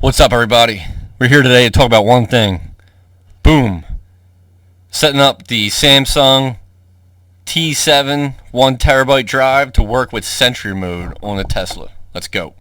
What's up, everybody? We're here today to talk about one thing. Boom. Setting up the Samsung T7 1TB drive to work with Sentry Mode on the Tesla. Let's go.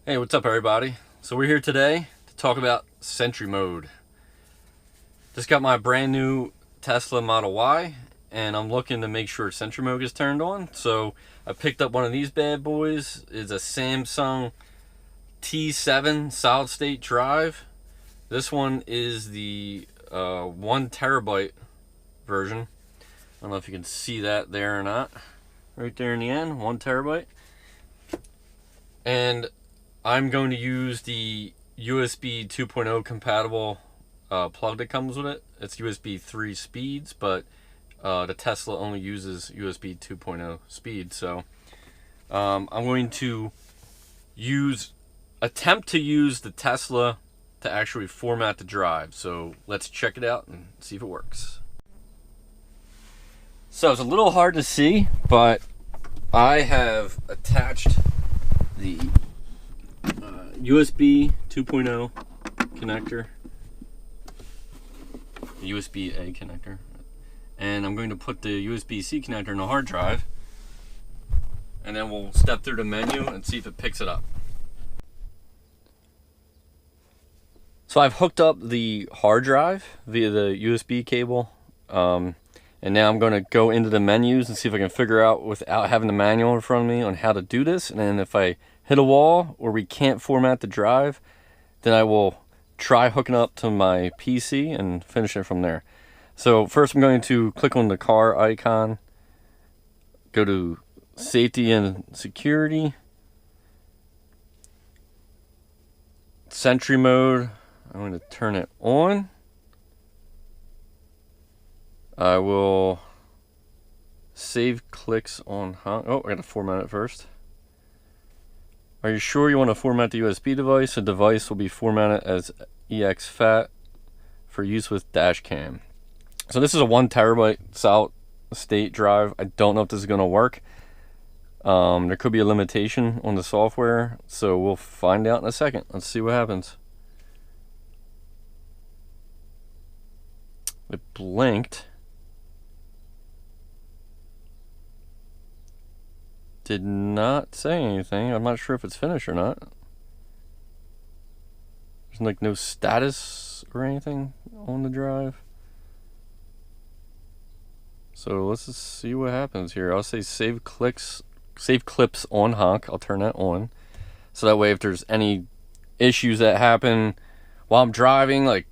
Hey, what's up, everybody? So we're here today to talk about Sentry Mode. Just got my brand new Tesla Model Y, and I'm looking to make sure Sentry Mode is turned on. So I picked up one of these bad boys. It's a Samsung T7 solid state drive. This one is the 1TB version. I don't know if you can see that there or not. Right there in the end, 1TB. And I'm going to use the USB 2.0 compatible plug that comes with it. It's USB 3 speeds, but the Tesla only uses USB 2.0 speed. So I'm going to attempt to use the Tesla to actually format the drive. So let's check it out and see if it works. So it's a little hard to see, but I have attached the USB 2.0 connector, USB-A connector, and I'm going to put the USB-C connector in the hard drive, and then we'll step through the menu and see if it picks it up. So I've hooked up the hard drive via the USB cable, and now I'm going to go into the menus and see if I can figure out, without having the manual in front of me, on how to do this. And then if I hit a wall or we can't format the drive, then I will try hooking up to my PC and finish it from there. So first I'm going to click on the car icon, go to safety and security, Sentry Mode. I'm going to turn it on. I will save clicks on oh, I gotta format it first. Are you sure you want to format the USB device? The device will be formatted as exFAT for use with dash cam. So this is a 1TB solid state drive. I don't know if this is going to work. There could be a limitation on the software, so we'll find out in a second. Let's see what happens. It blinked. Did not say anything. I'm not sure if it's finished or not. There's like no status or anything on the drive. So let's just see what happens here. I'll say save clips on honk. I'll turn that on. So that way if there's any issues that happen while I'm driving, like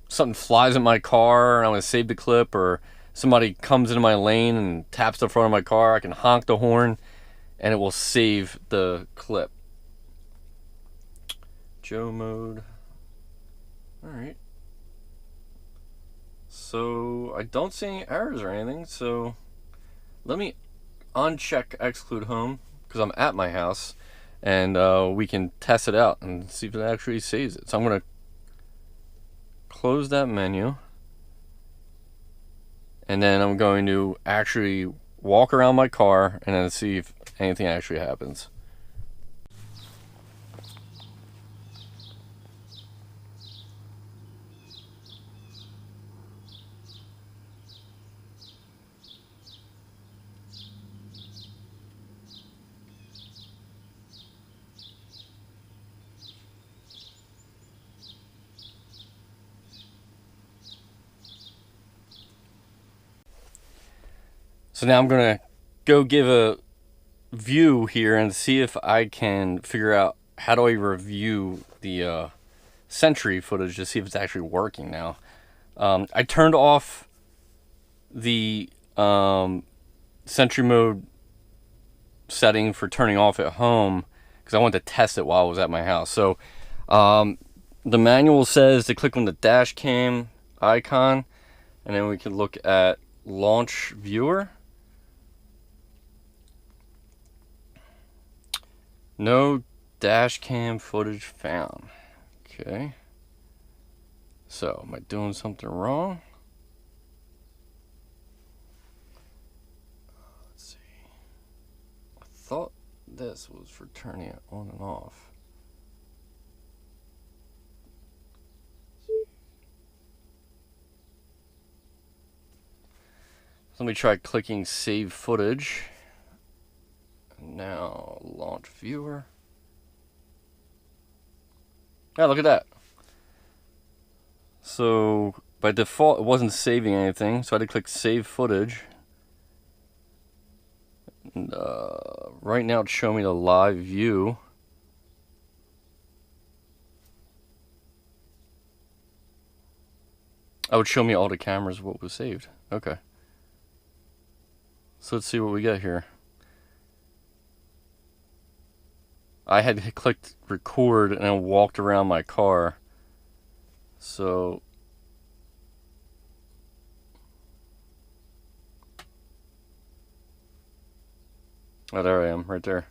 something flies in my car and I want to save the clip, or somebody comes into my lane and taps the front of my car, I can honk the horn and it will save the clip. Joe mode. Alright. So I don't see any errors or anything, so let me uncheck exclude home because I'm at my house, and we can test it out and see if it actually saves it. So I'm going to close that menu. And then I'm going to actually walk around my car and then see if anything actually happens. So now I'm gonna go give a view here and see if I can figure out how do I review the Sentry footage to see if it's actually working now. I turned off the Sentry Mode setting for turning off at home because I wanted to test it while I was at my house. So the manual says to click on the dash cam icon, and then we can look at launch viewer. No dash cam footage found. Okay. So, am I doing something wrong? Let's see. I thought this was for turning it on and off. So let me try clicking save footage. Now, launch viewer. Yeah, look at that. So, by default, it wasn't saving anything, so I had to click save footage. And, right now, it's showing me the live view. Oh, it showed me all the cameras, what was saved. Okay. So let's see what we get here. I had clicked record and then walked around my car. So oh, there I am, right there.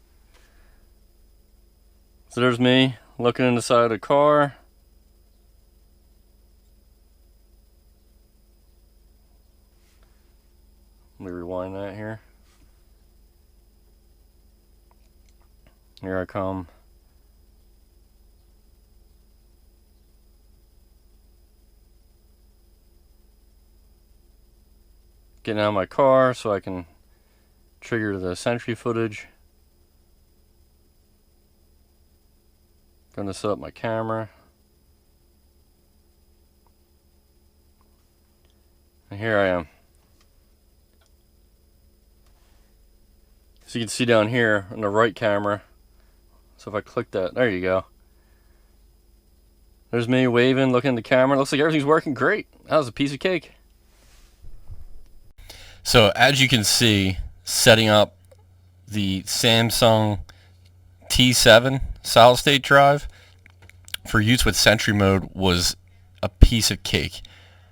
So there's me looking in the side of the car. Let me rewind that here. Here I come. Getting out of my car so I can trigger the Sentry footage. Gonna set up my camera. And here I am. So you can see down here on the right camera. So if I click that, there you go. There's me waving, looking at the camera. Looks like everything's working great. That was a piece of cake. So as you can see, setting up the Samsung T7 solid state drive for use with Sentry Mode was a piece of cake.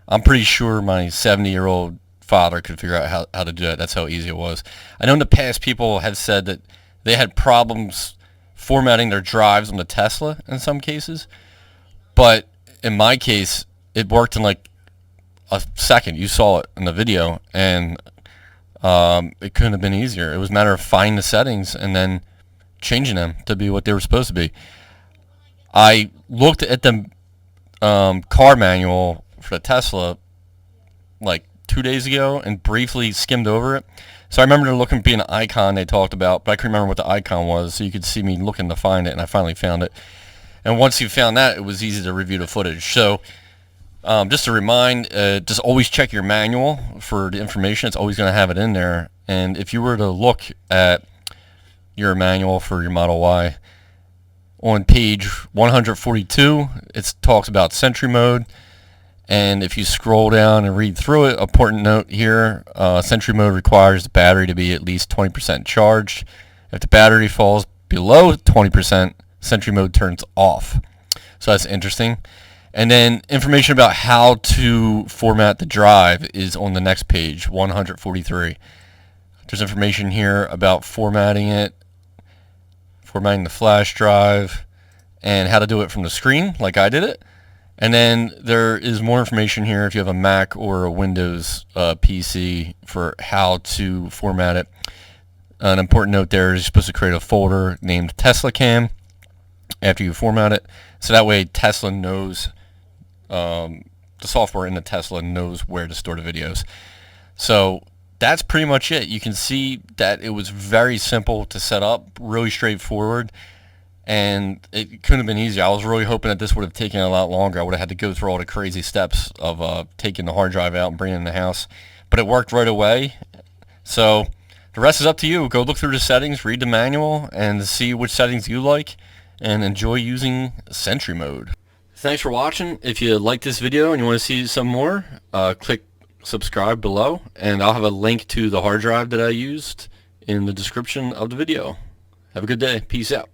I'm pretty sure my 70-year-old father could figure out how to do it. That's how easy it was. I know in the past people have said that they had problems formatting their drives on the Tesla in some cases, but in my case it worked in like a second. You saw it in the video, and it couldn't have been easier. It was a matter of finding the settings and then changing them to be what they were supposed to be. I looked at the car manual for the Tesla like 2 days ago and briefly skimmed over it. So I remember looking at being an icon they talked about, but I couldn't remember what the icon was, so you could see me looking to find it, and I finally found it. And once you found that, it was easy to review the footage. So just to remind, just always check your manual for the information. It's always going to have it in there. And if you were to look at your manual for your Model Y, on page 142, it talks about Sentry Mode. And if you scroll down and read through it, important note here, Sentry Mode requires the battery to be at least 20% charged. If the battery falls below 20%, Sentry Mode turns off. So that's interesting. And then information about how to format the drive is on the next page, 143. There's information here about formatting it, formatting the flash drive, and how to do it from the screen, like I did it. And then there is more information here if you have a Mac or a Windows PC for how to format it. An important note there is you're supposed to create a folder named Tesla Cam after you format it. So that way Tesla knows, the software in the Tesla knows where to store the videos. So that's pretty much it. You can see that it was very simple to set up, really straightforward. And it couldn't have been easier. I was really hoping that this would have taken a lot longer. I would have had to go through all the crazy steps of taking the hard drive out and bringing it in the house. But it worked right away. So the rest is up to you. Go look through the settings, read the manual, and see which settings you like, and enjoy using Sentry Mode. Thanks for watching. If you like this video and you want to see some more, click subscribe below, and I'll have a link to the hard drive that I used in the description of the video. Have a good day. Peace out.